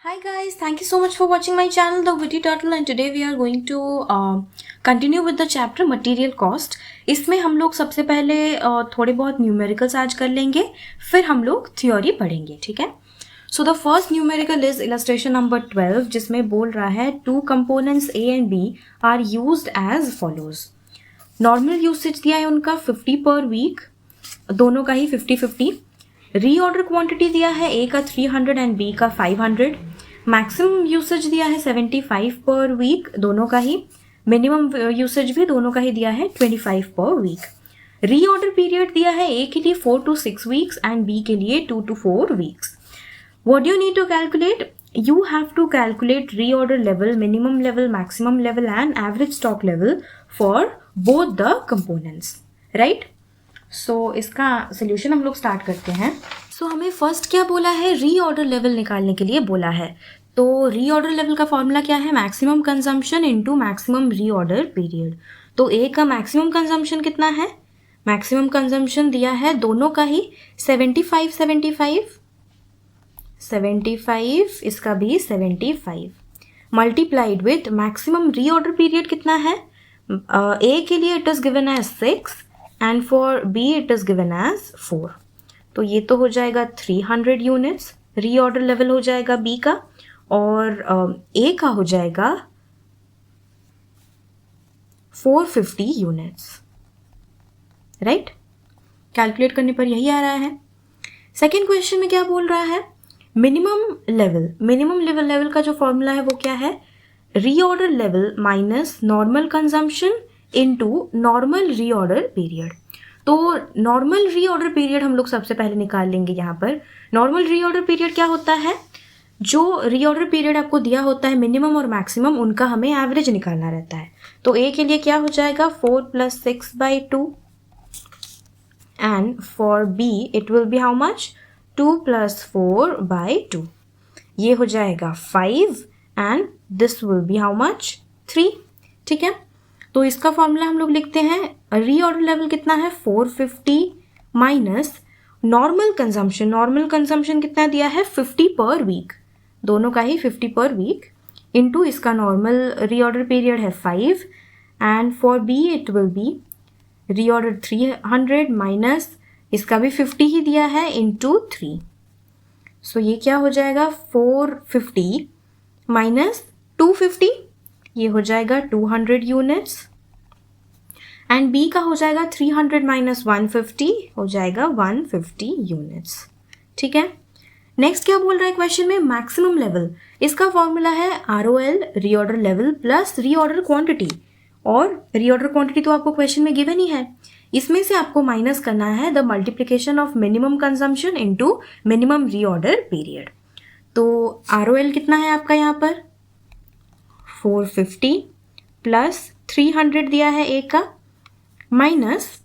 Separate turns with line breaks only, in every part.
Hi guys, thank you so much for watching my channel The Witty Turtle and today we are going to continue with the chapter Material Cost. इसमें हम लोग सबसे पहले थोड़े बहुत numericals आज कर लेंगे, फिर हम लोग थ्योरी पढ़ेंगे, ठीक है. So the first numerical is illustration number 12 जिसमें बोल रहा है two components A and B are used as follows. Normal usage दिया है उनका 50 पर वीक, दोनों का ही 50-50. रीऑर्डर क्वांटिटी दिया है A का 300 एंड B का 500. मैक्सिमम यूसेज दिया है 75 पर वीक, दोनों का ही. मिनिमम यूसेज भी दोनों का ही दिया है 25 पर वीक. रीऑर्डर पीरियड दिया है A के लिए 4 to 6 वीक्स एंड B के लिए 2 to 4 weeks. What do you need to calculate? You have to calculate reorder level, minimum level, maximum level and average stock level for both the components, right? So इसका solution हम लोग start करते हैं. So हमें first क्या बोला है? reorder level निकालने के लिए बोला है. तो reorder level का formula क्या है? maximum consumption into maximum reorder period. तो A का maximum consumption कितना है? maximum consumption दिया है दोनों का ही 75, इसका भी 75 multiplied with maximum reorder period कितना है. A के लिए it is given as 6 and for B it is given as 4. तो ये तो हो जाएगा 300 यूनिट्स. रीऑर्डर लेवल हो जाएगा B का और A का हो जाएगा 450 यूनिट्स, राइट. कैलकुलेट करने पर यही आ रहा है. सेकेंड क्वेश्चन में क्या बोल रहा है? मिनिमम लेवल का जो फॉर्मूला है वो क्या है? Reorder level minus normal consumption into normal reorder period. तो नॉर्मल रीऑर्डर पीरियड हम लोग सबसे पहले निकाल लेंगे. यहाँ पर नॉर्मल रीऑर्डर पीरियड क्या होता है? जो रीऑर्डर पीरियड आपको दिया होता है मिनिमम और मैक्सिमम, उनका हमें एवरेज निकालना रहता है. तो A के लिए क्या हो जाएगा 4 + 6/2 and for B it will be how much 2 + 4/2. ये हो जाएगा 5 and this will be how much 3. ठीक है, तो इसका फॉर्मूला हम लोग लिखते हैं. रीऑर्डर लेवल कितना है 450 माइनस नॉर्मल कंजम्पशन कितना दिया है 50 पर वीक, दोनों का ही 50 पर वीक, इनटू इसका नॉर्मल रीऑर्डर पीरियड है 5 and for B it will be reorder 300 minus इसका भी 50 ही दिया है इंटू 3. सो ये क्या हो जाएगा 450 माइनस 250, ये हो जाएगा 200 यूनिट्स एंड B का हो जाएगा 300 माइनस 150, हो जाएगा 150 यूनिट्स. ठीक है, नेक्स्ट क्या बोल रहा है क्वेश्चन में? Maximum level. इसका फॉर्मूला है ROL reorder level plus reorder quantity, और रीऑर्डर क्वांटिटी तो आपको क्वेश्चन में गिवन ही है. इसमें से आपको माइनस करना है the multiplication of minimum consumption into minimum reorder period. तो ROL कितना है आपका यहाँ पर 450 प्लस 300 दिया है A का, माइनस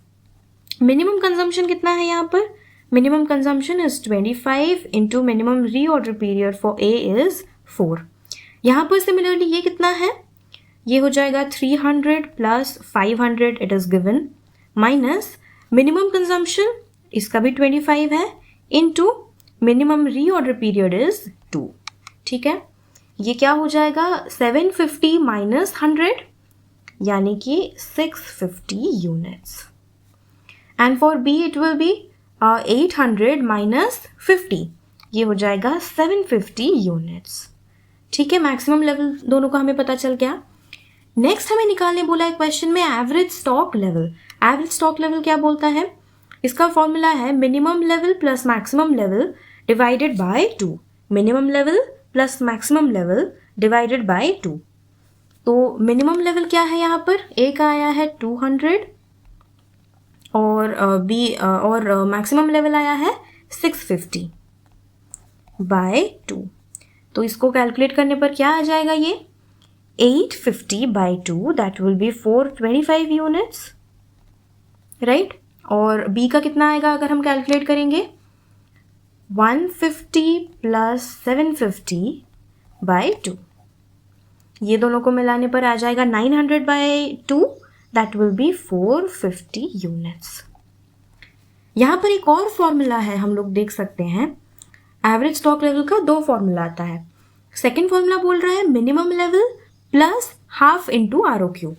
मिनिमम कंजम्पशन कितना है यहाँ पर? Minimum consumption is 25 into minimum reorder period for A is 4. यहाँ पर सिमिलरली ये कितना है? ये हो जाएगा 300 plus 500 it is given, minus minimum consumption इसका भी 25 है into minimum reorder period is 2. ठीक है, ये क्या हो जाएगा 750 माइनस 100 यानी कि 650 units and for B it will be 800 minus 50, ये हो जाएगा 750 यूनिट्स. ठीक है, मैक्सिमम लेवल दोनों का हमें पता चल गया. नेक्स्ट हमें निकालने बोला है क्वेश्चन में average stock level. Average stock level क्या बोलता है? इसका फॉर्मूला है minimum level plus maximum level divided by 2. Minimum level plus maximum level divided by 2. तो मिनिमम लेवल क्या है यहाँ पर? A का आया है 200 और B और मैक्सिमम लेवल आया है 650 बाय 2. तो इसको कैलकुलेट करने पर क्या आ जाएगा? ये 850 by 2 that will be 425 units, right. और B का कितना आएगा अगर हम कैलकुलेट करेंगे? 150 प्लस 750 by 2. ये दोनों को मिलाने पर आ जाएगा 900 by 2 that will be 450 units. यहाँ पर एक और फॉर्मूला है, हम लोग देख सकते हैं. एवरेज स्टॉक लेवल का 2 फॉर्मूला आता है. सेकेंड फॉर्मूला बोल रहा है minimum level plus half into ROQ।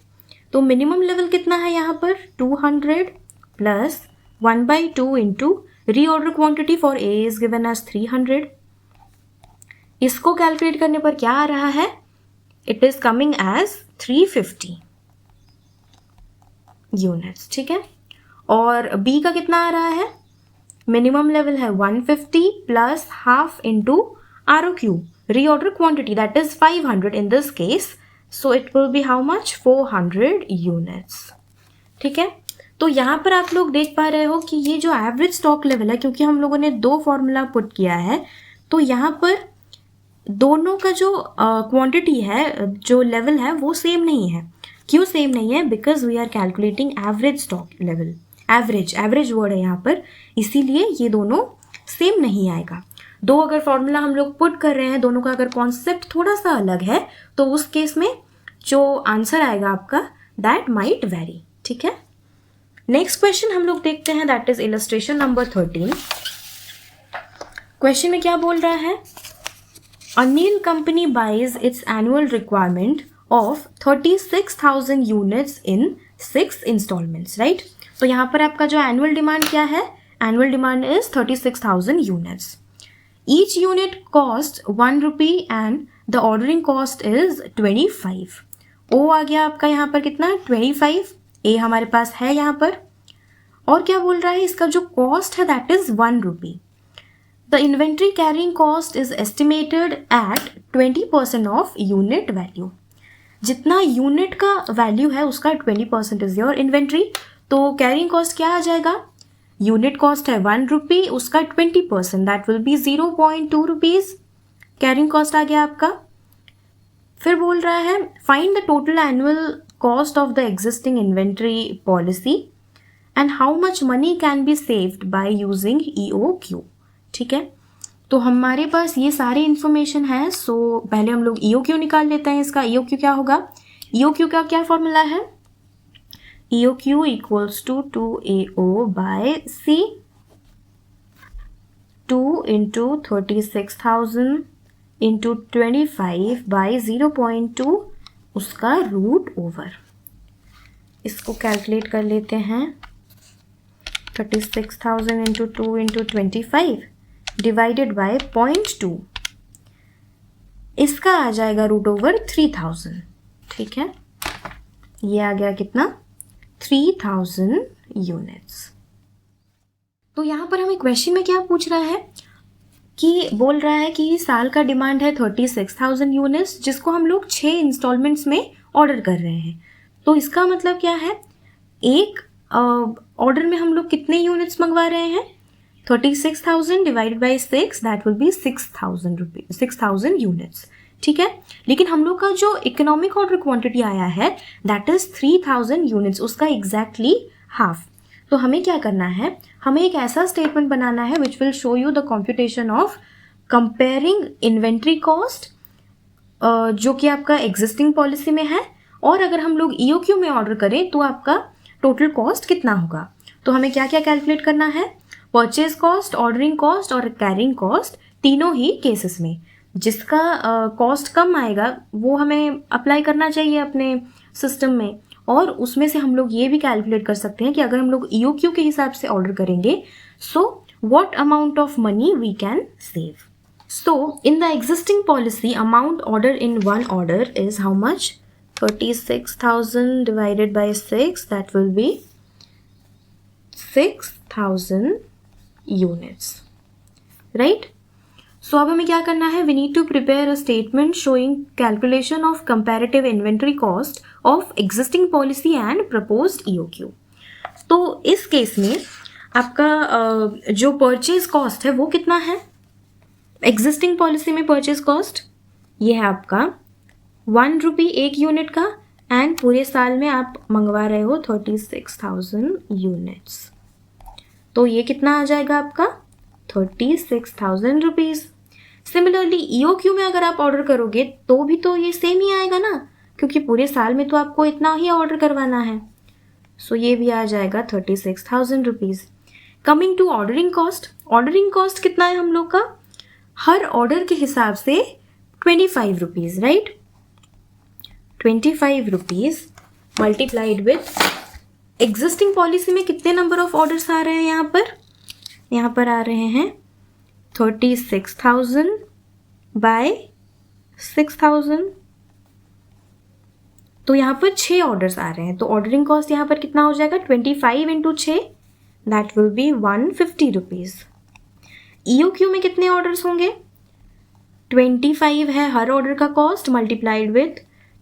तो मिनिमम लेवल कितना है यहाँ पर 200 plus 1/2 into reorder quantity for A is given as 300। इसको कैलकुलेट करने पर क्या आ रहा है, it is coming as 350 units. ठीक है, और B का कितना आ रहा है, मिनिमम लेवल है 150 plus half into ROQ reorder quantity that is 500 in this case, so it will be how much 400 units। ठीक है, तो यहाँ पर आप लोग देख पा रहे हो कि ये जो एवरेज स्टॉक लेवल है, क्योंकि हम लोगों ने दो फॉर्मूला पुट किया है, तो यहाँ पर दोनों का जो क्वांटिटी है, जो लेवल है, वो सेम नहीं है। क्यों सेम नहीं है, because we are calculating average stock level. Average word है यहाँ पर, इसीलिए ये दोनों सेम नहीं आएगा। दो अगर फॉर्मूला हम लोग पुट कर रहे हैं, दोनों का अगर कॉन्सेप्ट थोड़ा सा अलग है, तो उस केस में जो आंसर आएगा आपका दैट माइट वेरी। ठीक है, नेक्स्ट क्वेश्चन हम लोग देखते हैं, that is illustration number 13। Question में क्या बोल रहा है, Anil company buys its annual requirement of 36,000 units in 6 installments, right. तो यहाँ पर आपका जो एनुअल डिमांड क्या है, annual demand is 36,000 units. Each unit cost 1 rupee and the ordering cost is 25। O आ गया आपका यहाँ पर कितना 25, A हमारे पास है यहाँ पर, और क्या बोल रहा है, इसका जो कॉस्ट है that is 1 rupee। The inventory carrying cost is estimated at 20% of unit value। जितना यूनिट का वैल्यू है उसका 20% इज योर इन्वेंट्री, तो कैरिंग कॉस्ट क्या आ जाएगा, यूनिट कॉस्ट है 1 rupee, उसका 20% that will be 0.2 rupees। Carrying cost आ गया आपका। फिर बोल रहा है find the total annual cost of the existing inventory policy and how much money can be saved by using EOQ। ठीक है, तो हमारे पास ये सारे इंफॉर्मेशन है, सो पहले हम लोग EOQ निकाल लेते हैं। इसका EOQ क्या होगा, EOQ का क्या फॉर्मूला है, EOQ equals to 2AO by C, 2 into 36,000 into 25 by 0.2 उसका रूट ओवर। इसको कैलकुलेट कर लेते हैं, 36,000 into 2 into 25 डिवाइडेड बाय 0.2, इसका आ जाएगा रूट ओवर 3000। ठीक है, ये आ गया कितना 3000 यूनिट्स। तो यहाँ पर हमें क्वेश्चन में क्या पूछ रहा है कि बोल रहा है कि साल का डिमांड है 36,000 यूनिट्स, जिसको हम लोग 6 इंस्टॉलमेंट्स में ऑर्डर कर रहे हैं। तो इसका मतलब क्या है, एक ऑर्डर में हम लोग कितने यूनिट्स मंगवा रहे हैं, 36,000 divided by 6 that will B 6,000 units. ठीक है, लेकिन हम लोग का जो इकोनॉमिक ऑर्डर क्वांटिटी आया है दैट इज 3000 यूनिट्स, उसका एग्जैक्टली हाफ। तो हमें क्या करना है, हमें एक ऐसा स्टेटमेंट बनाना है which will show you the computation of comparing inventory cost जो कि आपका एग्जिस्टिंग पॉलिसी में है, और अगर हम लोग EOQ में ऑर्डर करें तो आपका टोटल कॉस्ट कितना होगा। तो हमें क्या क्या कैलकुलेट करना है, परचेज कॉस्ट, ऑर्डरिंग कॉस्ट और कैरिंग कॉस्ट, तीनों ही केसेस में जिसका कॉस्ट कम आएगा वो हमें अप्लाई करना चाहिए अपने सिस्टम में, और उसमें से हम लोग ये भी कैलकुलेट कर सकते हैं कि अगर हम लोग EOQ के हिसाब से ऑर्डर करेंगे so what amount of money we can save. So in the existing policy amount order in one order is how much, 36,000 divided by 6 that will be 6,000 units, right? So अब हमें क्या करना है, we need to prepare a statement showing calculation of comparative inventory cost of existing policy and proposed EOQ। तो इस case में आपका जो परचेज कॉस्ट है वो कितना है, एग्जिस्टिंग पॉलिसी में परचेज कॉस्ट ये है आपका 1 rupee एक यूनिट का, एंड पूरे साल में आप मंगवा रहे हो 36,000 यूनिट्स, तो ये कितना आ जाएगा आपका 36,000 रुपीज़। सिमिलरली EOQ में अगर आप ऑर्डर करोगे तो भी तो ये सेम ही आएगा ना, क्योंकि पूरे साल में तो आपको इतना ही ऑर्डर करवाना है, सो ये भी आ जाएगा 36,000 rupees. Coming to ordering cost, ordering cost कितना है हम लोग का, हर ऑर्डर के हिसाब से 25 rupees, right. 25 rupees multiplied with existing policy में कितने नंबर ऑफ ऑर्डर्स आ रहे हैं यहाँ पर? यहाँ पर आ रहे हैं 36,000 बाय 6,000। तो यहाँ पर 6 ऑर्डर्स आ रहे हैं, तो ऑर्डरिंग कॉस्ट यहाँ पर कितना हो जाएगा? 25 into 6, that will be 150 rupees. EOQ में कितने ऑर्डर्स होंगे? 25 है हर ऑर्डर का कॉस्ट मल्टीप्लाइड विथ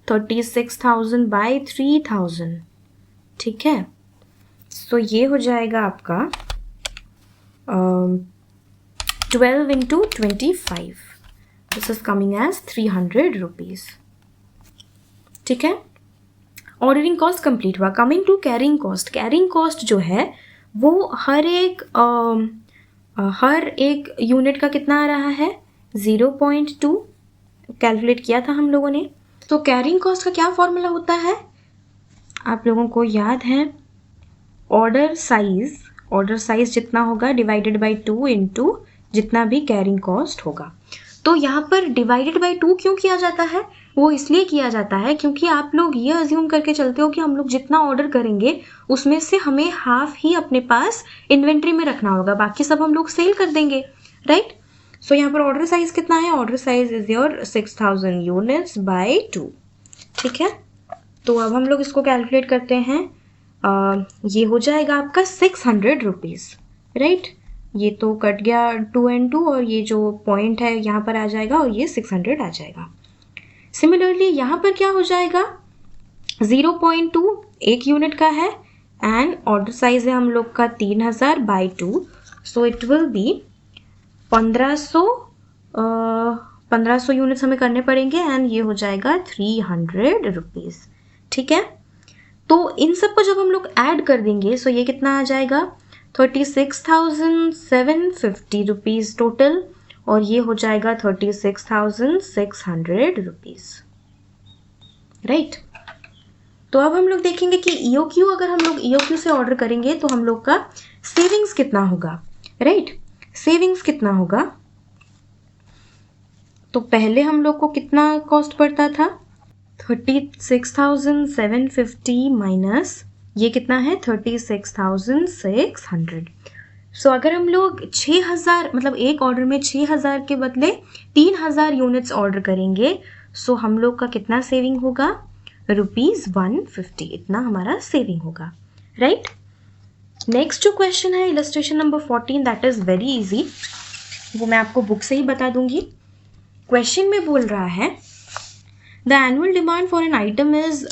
36,000 बाय 3,000, ठीक है। सो ये हो जाएगा आपका 12 into 25, this is coming as 300 rupees, ठीक है। ऑर्डरिंग कॉस्ट कंप्लीट हुआ। Coming to carrying cost. Carrying cost जो है वो हर एक यूनिट का कितना आ रहा है? 0.2 कैलकुलेट किया था हम लोगों ने। तो कैरिंग कॉस्ट का क्या फॉर्मूला होता है? आप लोगों को याद है, ऑर्डर साइज जितना होगा डिवाइडेड बाई 2 इंटू जितना भी कैरिंग कॉस्ट होगा। तो यहाँ पर डिवाइडेड बाई 2 क्यों किया जाता है? वो इसलिए किया जाता है क्योंकि आप लोग ये अज्यूम करके चलते हो कि हम लोग जितना ऑर्डर करेंगे उसमें से हमें हाफ ही अपने पास इन्वेंट्री में रखना होगा, बाकी सब हम लोग सेल कर देंगे, राइट। सो यहाँ पर ऑर्डर साइज कितना है? Order size is your 6,000 units by 2, ठीक है। तो अब हम लोग इसको कैलकुलेट करते हैं। ये हो जाएगा आपका 600 रुपीज़, राइट। ये तो कट गया 2 and 2 और ये जो पॉइंट है यहाँ पर आ जाएगा और ये 600 आ जाएगा। सिमिलरली यहाँ पर क्या हो जाएगा? 0.2 एक यूनिट का है एंड ऑर्डर साइज है हम लोग का 3,000 by 2, so it will be 1500 units हमें करने पड़ेंगे एंड ये हो जाएगा 300 रुपीज़, ठीक है। तो इन सब को जब हम लोग ऐड कर देंगे सो ये कितना आ जाएगा? 36,750 रुपीज़ टोटल, और ये हो जाएगा 36,600 रुपीज़, राइट। तो अब हम लोग देखेंगे कि EOQ, अगर हम लोग EOQ से ऑर्डर करेंगे तो हम लोग का सेविंग्स कितना होगा, राइट। सेविंग्स कितना होगा? तो पहले हम लोग को कितना कॉस्ट पड़ता था? 36,750 माइनस ये कितना है? 36,600। सो अगर हम लोग 6,000 मतलब एक ऑर्डर में 6,000 के बदले 3,000 यूनिट्स ऑर्डर करेंगे, सो हम लोग का कितना सेविंग होगा? ₹150, इतना हमारा सेविंग होगा, राइट। नेक्स्ट जो क्वेश्चन है illustration number 14, that is very easy, वो मैं आपको बुक से ही बता दूंगी। क्वेश्चन में बोल रहा है the annual demand for an item is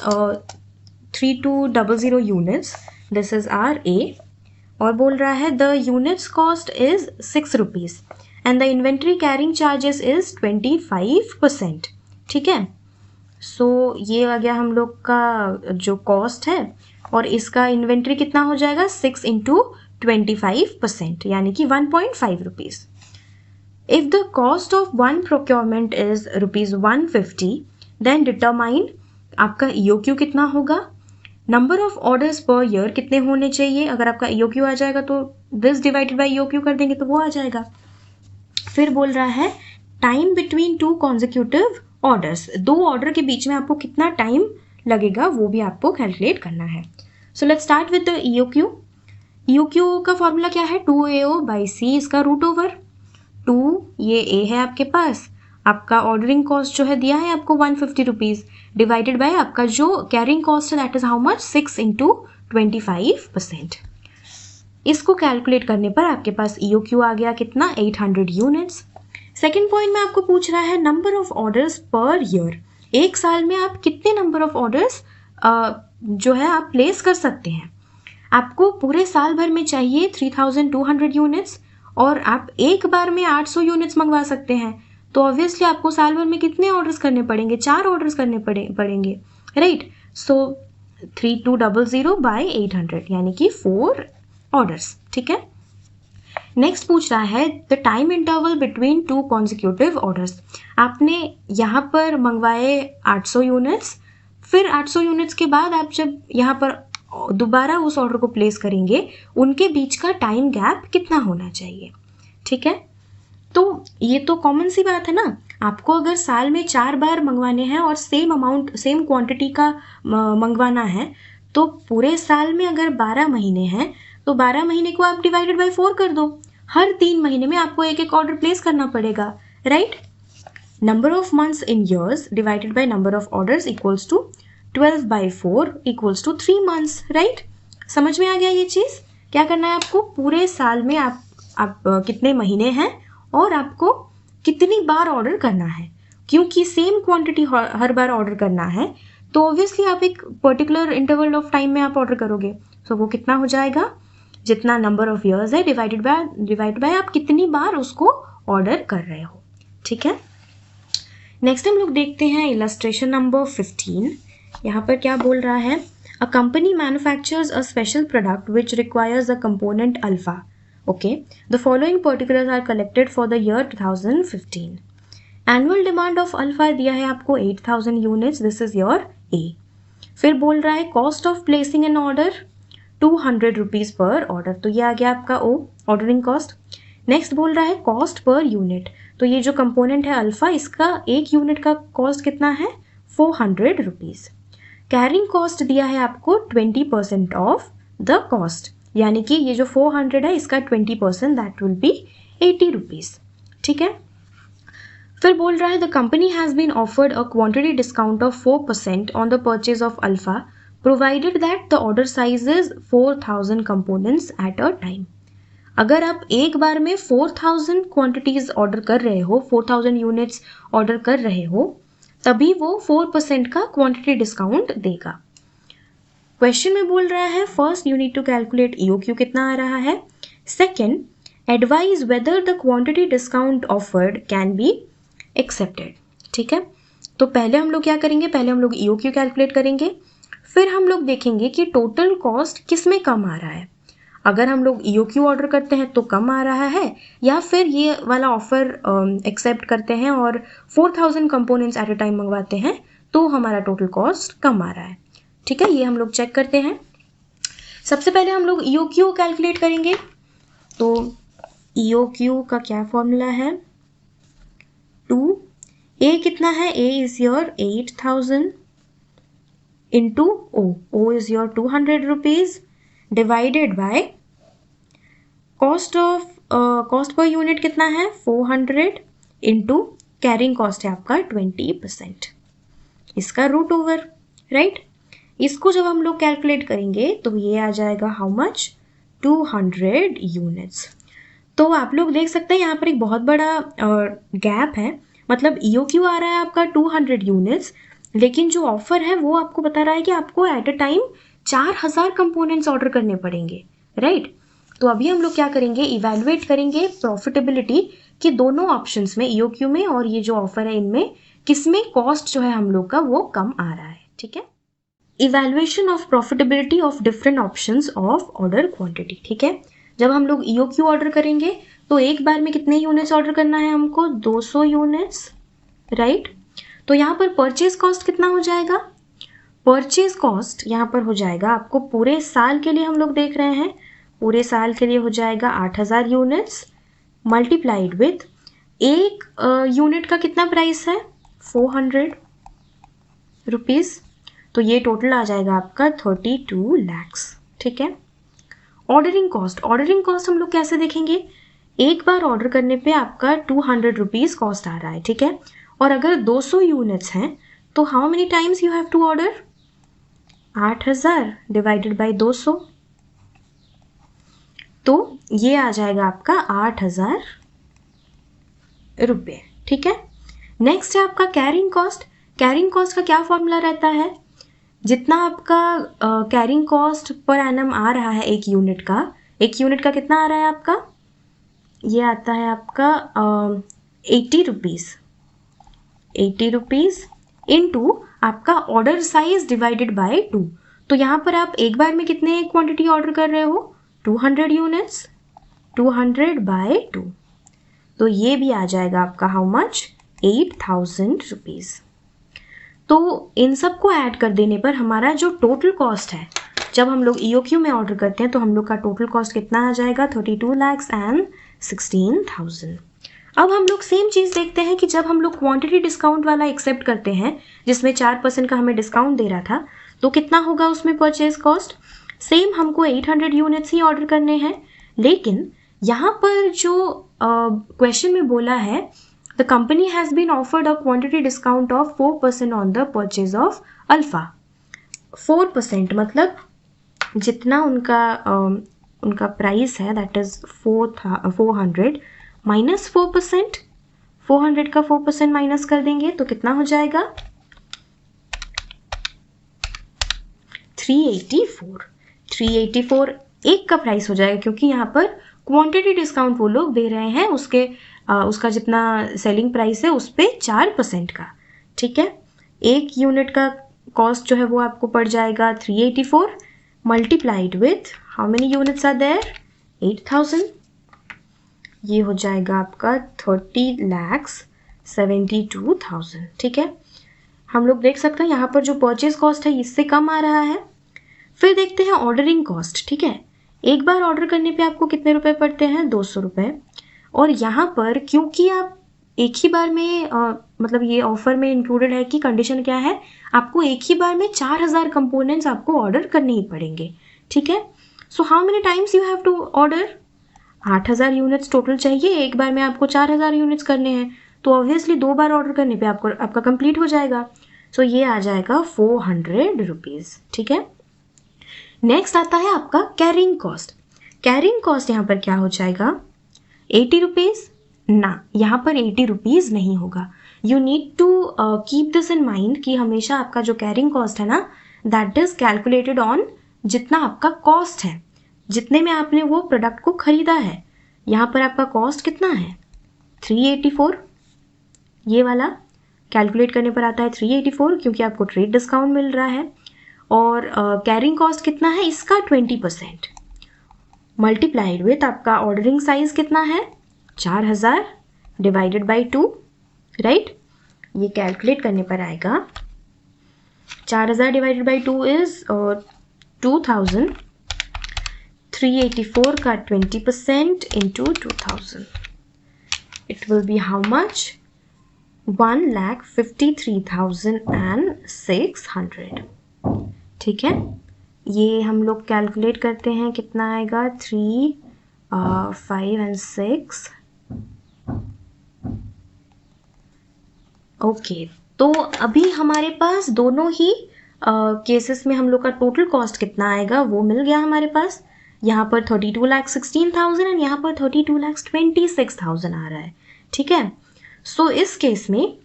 3200 units, this is RA, और बोल रहा है the units cost is 6 rupees and the inventory carrying charges is 25%, ठीक है। सो ये आ गया हम लोग का जो कॉस्ट है, और इसका इन्वेंट्री कितना हो जाएगा? 6 इंटू 25%, यानी कि 1.5 rupees. If the cost of one procurement is ₹150, then determine आपका EOQ कितना होगा। Number of orders per year कितने होने चाहिए? अगर आपका EOQ आ जाएगा तो दिस डिवाइडेड बाय EOQ कर देंगे तो वो आ जाएगा। फिर बोल रहा है time between 2 consecutive orders, 2 order के बीच में आपको कितना टाइम लगेगा वो भी आपको कैलकुलेट करना है। So let's start with the EOQ। EOQ का फॉर्मूला क्या है? 2AO बाई C, इसका रूट ओवर 2, ये A है आपके पास, आपका ऑर्डरिंग कॉस्ट जो है दिया है आपको 150 रुपीज़, डिवाइडेड बाय आपका जो कैरिंग कॉस्ट है that is how much? 6 into 25%। इसको कैलकुलेट करने पर आपके पास EOQ आ गया कितना? 800 यूनिट्स। सेकेंड पॉइंट में आपको पूछ रहा है number of orders per year, एक साल में आप कितने नंबर ऑफ ऑर्डर्स जो है आप प्लेस कर सकते हैं। आपको पूरे साल भर में चाहिए 3200 यूनिट्स और आप एक बार में 800 यूनिट्स मंगवा सकते हैं, तो ऑब्वियसली आपको साल भर में कितने ऑर्डर्स करने पड़ेंगे? 4 ऑर्डर्स करने पड़ेंगे, राइट। सो 3200 बाई 800 यानी कि 4 ऑर्डर्स, ठीक है। नेक्स्ट पूछ रहा है the time interval between 2 consecutive orders. आपने यहाँ पर मंगवाए 800 यूनिट्स, फिर 800 यूनिट्स के बाद आप जब यहाँ पर दोबारा उस ऑर्डर को प्लेस करेंगे, उनके बीच का टाइम गैप कितना होना चाहिए, ठीक है। तो ये तो कॉमन सी बात है ना, आपको अगर साल में 4 बार मंगवाने हैं और सेम अमाउंट सेम क्वांटिटी का मंगवाना है तो पूरे साल में अगर 12 महीने हैं तो 12 महीने को आप डिवाइडेड बाय 4 कर दो। हर 3 महीने में आपको एक एक ऑर्डर प्लेस करना पड़ेगा, right. Number of months in years divided by number of orders equals to 12/4 equals to 3 months, right. समझ में आ गया ये चीज़? क्या करना है आपको, पूरे साल में आप कितने महीने हैं और आपको कितनी बार ऑर्डर करना है। क्योंकि सेम क्वांटिटी हर बार ऑर्डर करना है तो ऑब्वियसली आप एक पर्टिकुलर इंटरवल ऑफ टाइम में आप ऑर्डर करोगे। सो वो कितना हो जाएगा, जितना नंबर ऑफ ईयर्स है डिवाइडेड बाय आप कितनी बार उसको ऑर्डर कर रहे हो, ठीक है। नेक्स्ट हम लोग देखते हैं इलस्ट्रेशन नंबर 15। यहाँ पर क्या बोल रहा है, a company manufactures a special product which requires a component alpha. Okay, the following particulars are collected for the year 2015. Annual demand of alpha दिया है आपको 8000 units, this is your A. फिर बोल रहा है cost of placing an order 200 rupees per order, तो ये आ गया आपका O, ordering cost. नेक्स्ट बोल रहा है cost per unit, तो ये जो कंपोनेंट है अल्फा इसका एक यूनिट का कॉस्ट कितना है 400 रुपीज़. कैरिंग कॉस्ट दिया है आपको 20% ऑफ द कॉस्ट, यानी कि ये जो 400 है इसका 20% दैट विल बी 80 रुपीज़. ठीक है. फिर बोल रहा है the company has been offered a quantity discount of 4% on the purchase of alpha provided that the order size is 4000 components at a time. अगर आप एक बार में 4000 क्वांटिटीज ऑर्डर कर रहे हो, 4000 यूनिट्स ऑर्डर कर रहे हो, तभी वो 4% का क्वांटिटी डिस्काउंट देगा. क्वेश्चन में बोल रहा है first you need to calculate EOQ कितना आ रहा है. Second, advise whether the quantity discount offered can be accepted. ठीक है. तो पहले हम लोग क्या करेंगे, पहले हम लोग ईओक्यू कैलकुलेट करेंगे, फिर हम लोग देखेंगे कि टोटल कॉस्ट किस में कम आ रहा है. अगर हम लोग ईओक्यू ऑर्डर करते हैं तो कम आ रहा है, या फिर ये वाला ऑफर एक्सेप्ट करते हैं और 4000 कंपोनेंट्स एट अ टाइम मंगवाते हैं तो हमारा टोटल कॉस्ट कम आ रहा है. ठीक है, ये हम लोग चेक करते हैं. सबसे पहले हम लोग ईओक्यू कैलकुलेट करेंगे. तो ईओक्यू का क्या फॉर्मूला है, 2 ए कितना है, A is your 8000 into O is your 200 rupees divided by cost per unit कितना है 400 इंटू कैरिंग कॉस्ट है आपका 20%, इसका रूट ओवर. राइट. इसको जब हम लोग कैलकुलेट करेंगे तो ये आ जाएगा हाउ मच, 200 यूनिट्स. तो आप लोग देख सकते हैं यहाँ पर एक बहुत बड़ा गैप है. मतलब ईओक्यू आ रहा है आपका 200 यूनिट्स, लेकिन जो ऑफर है वो आपको बता रहा है कि आपको eight a time 4000 components order करने पड़ेंगे. राइट. तो अभी हम लोग क्या करेंगे, इवैल्यूएट करेंगे प्रॉफिटेबिलिटी कि दोनों ऑप्शंस में, ईओक्यू में और ये जो ऑफर है इनमें किसमें कॉस्ट जो है हम लोग का वो कम आ रहा है. ठीक है. Evaluation of profitability of different options of order quantity. ठीक है. जब हम लोग ईओक्यू ऑर्डर करेंगे तो एक बार में कितने यूनिट्स ऑर्डर करना है हमको, 200 यूनिट्स. राइट. तो यहाँ पर परचेज कॉस्ट कितना हो जाएगा, परचेज कॉस्ट यहाँ पर हो जाएगा आपको पूरे साल के लिए, हम लोग देख रहे हैं पूरे साल के लिए हो जाएगा 8000 यूनिट्स मल्टीप्लाइड विथ एक यूनिट का कितना प्राइस है 400 रुपीज़. तो ये टोटल आ जाएगा आपका 32 lakhs. ठीक है. ऑर्डरिंग कॉस्ट, ऑर्डरिंग कॉस्ट हम लोग कैसे देखेंगे, एक बार ऑर्डर करने पे आपका 200 रुपीज़ कॉस्ट आ रहा है. ठीक है. और अगर 200 यूनिट्स हैं तो how many times you have to order, 8000 divided by 200, तो ये आ जाएगा आपका 8000 रुपये. ठीक है. नेक्स्ट है आपका कैरिंग कॉस्ट. कैरिंग कॉस्ट का क्या फॉर्मूला रहता है, जितना आपका कैरिंग कॉस्ट पर एनम आ रहा है एक यूनिट का कितना आ रहा है आपका, ये आता है आपका 80 रुपीज़ इंटू आपका ऑर्डर साइज डिवाइडेड बाय 2. तो यहाँ पर आप एक बार में कितने क्वांटिटी ऑर्डर कर रहे हो, 200 यूनिट्स, 200 बाय 2. तो ये भी आ जाएगा आपका हाउ मच, 8000 रुपीज़. तो इन सब को ऐड कर देने पर हमारा जो टोटल कॉस्ट है, जब हम लोग ईओक्यू में ऑर्डर करते हैं तो हम लोग का टोटल कॉस्ट कितना आ जाएगा, 32 lakhs and 16,000. अब हम लोग सेम चीज़ देखते हैं कि जब हम लोग क्वांटिटी डिस्काउंट वाला एक्सेप्ट करते हैं जिसमें 4% का हमें डिस्काउंट दे रहा था, तो कितना होगा उसमें परचेज कॉस्ट? सेम हमको 800 यूनिट्स ही ऑर्डर करने हैं, लेकिन यहाँ पर जो क्वेश्चन में बोला है the company has been offered a quantity discount of 4% on the purchase of alpha. 4% मतलब जितना उनका प्राइस है दैट इज 400 माइनस 4%, 400 का 4% माइनस कर देंगे तो कितना हो जाएगा? 384 एक का प्राइस हो जाएगा, क्योंकि यहाँ पर क्वांटिटी डिस्काउंट वो लोग दे रहे हैं उसका जितना सेलिंग प्राइस है उस पे 4% का। ठीक है, एक यूनिट का कॉस्ट जो है वो आपको पड़ जाएगा 384 multiplied with how many units are there? 8000। ये हो जाएगा आपका 30,72,000। ठीक है, हम लोग देख सकते हैं यहाँ पर जो परचेज कॉस्ट है इससे कम आ रहा है। फिर देखते हैं ऑर्डरिंग कॉस्ट। ठीक है, एक बार ऑर्डर करने पे आपको कितने रुपए पड़ते हैं? 200 रुपये। और यहाँ पर क्योंकि आप एक ही बार में मतलब ये ऑफर में इंक्लूडेड है कि कंडीशन क्या है, आपको एक ही बार में 4000 कंपोनेंट्स आपको ऑर्डर करने ही पड़ेंगे। ठीक है, so how many times you have to order? 8000 units total चाहिए, एक बार में आपको 4000 यूनिट्स करने हैं, तो ऑब्वियसली 2 बार ऑर्डर करने पे आपका कंप्लीट हो जाएगा। सो ये आ जाएगा 400 रुपीज़। ठीक है, नेक्स्ट आता है आपका कैरिंग कॉस्ट। कैरिंग कॉस्ट यहाँ पर क्या हो जाएगा? 80 रुपीज़ ना, यहाँ पर 80 रुपीज़ नहीं होगा। You need to keep this in mind कि हमेशा आपका जो कैरिंग कॉस्ट है ना दैट इज कैलकुलेटेड ऑन जितना आपका कॉस्ट है, जितने में आपने वो प्रोडक्ट को खरीदा है। यहाँ पर आपका कॉस्ट कितना है? 384। ये वाला कैलकुलेट करने पर आता है 384 क्योंकि आपको ट्रेड डिस्काउंट मिल रहा है। और कैरिंग कॉस्ट कितना है इसका? 20% मल्टीप्लाइड विथ आपका ऑर्डरिंग साइज कितना है? 4000 डिवाइडेड बाई 2, राइट? ये कैलकुलेट करने पर आएगा 4000 डिवाइडेड बाई 2 इज 2000, 384 का 20% into 2000, it will be how much? 1,53,600। ठीक है, ये हम लोग कैलकुलेट करते हैं कितना आएगा? 3, 5 and 6। ओके, तो अभी हमारे पास दोनों ही केसेस में हम लोग का टोटल कॉस्ट कितना आएगा वो मिल गया हमारे पास। यहाँ पर 32,16,000 एंड यहाँ पर 32,26,000 आ रहा है। ठीक है, सो इस केस में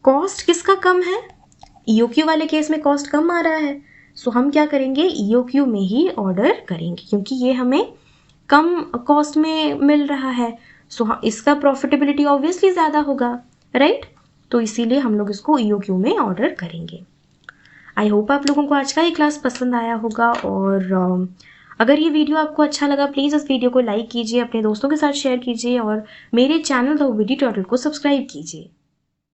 कॉस्ट किसका कम है? EOQ वाले केस में कॉस्ट कम आ रहा है, सो हम क्या करेंगे? EOQ में ही ऑर्डर करेंगे क्योंकि ये हमें कम कॉस्ट में मिल रहा है, सो इसका प्रॉफिटेबिलिटी ऑब्वियसली ज़्यादा होगा, राइट? तो इसीलिए हम लोग इसको EOQ में ऑर्डर करेंगे। आई होप आप लोगों को आज का ये क्लास पसंद आया होगा, और अगर ये वीडियो आपको अच्छा लगा प्लीज़ इस वीडियो को लाइक कीजिए, अपने दोस्तों के साथ शेयर कीजिए और मेरे चैनल द विडी ट्यूटोरियल को सब्सक्राइब कीजिए।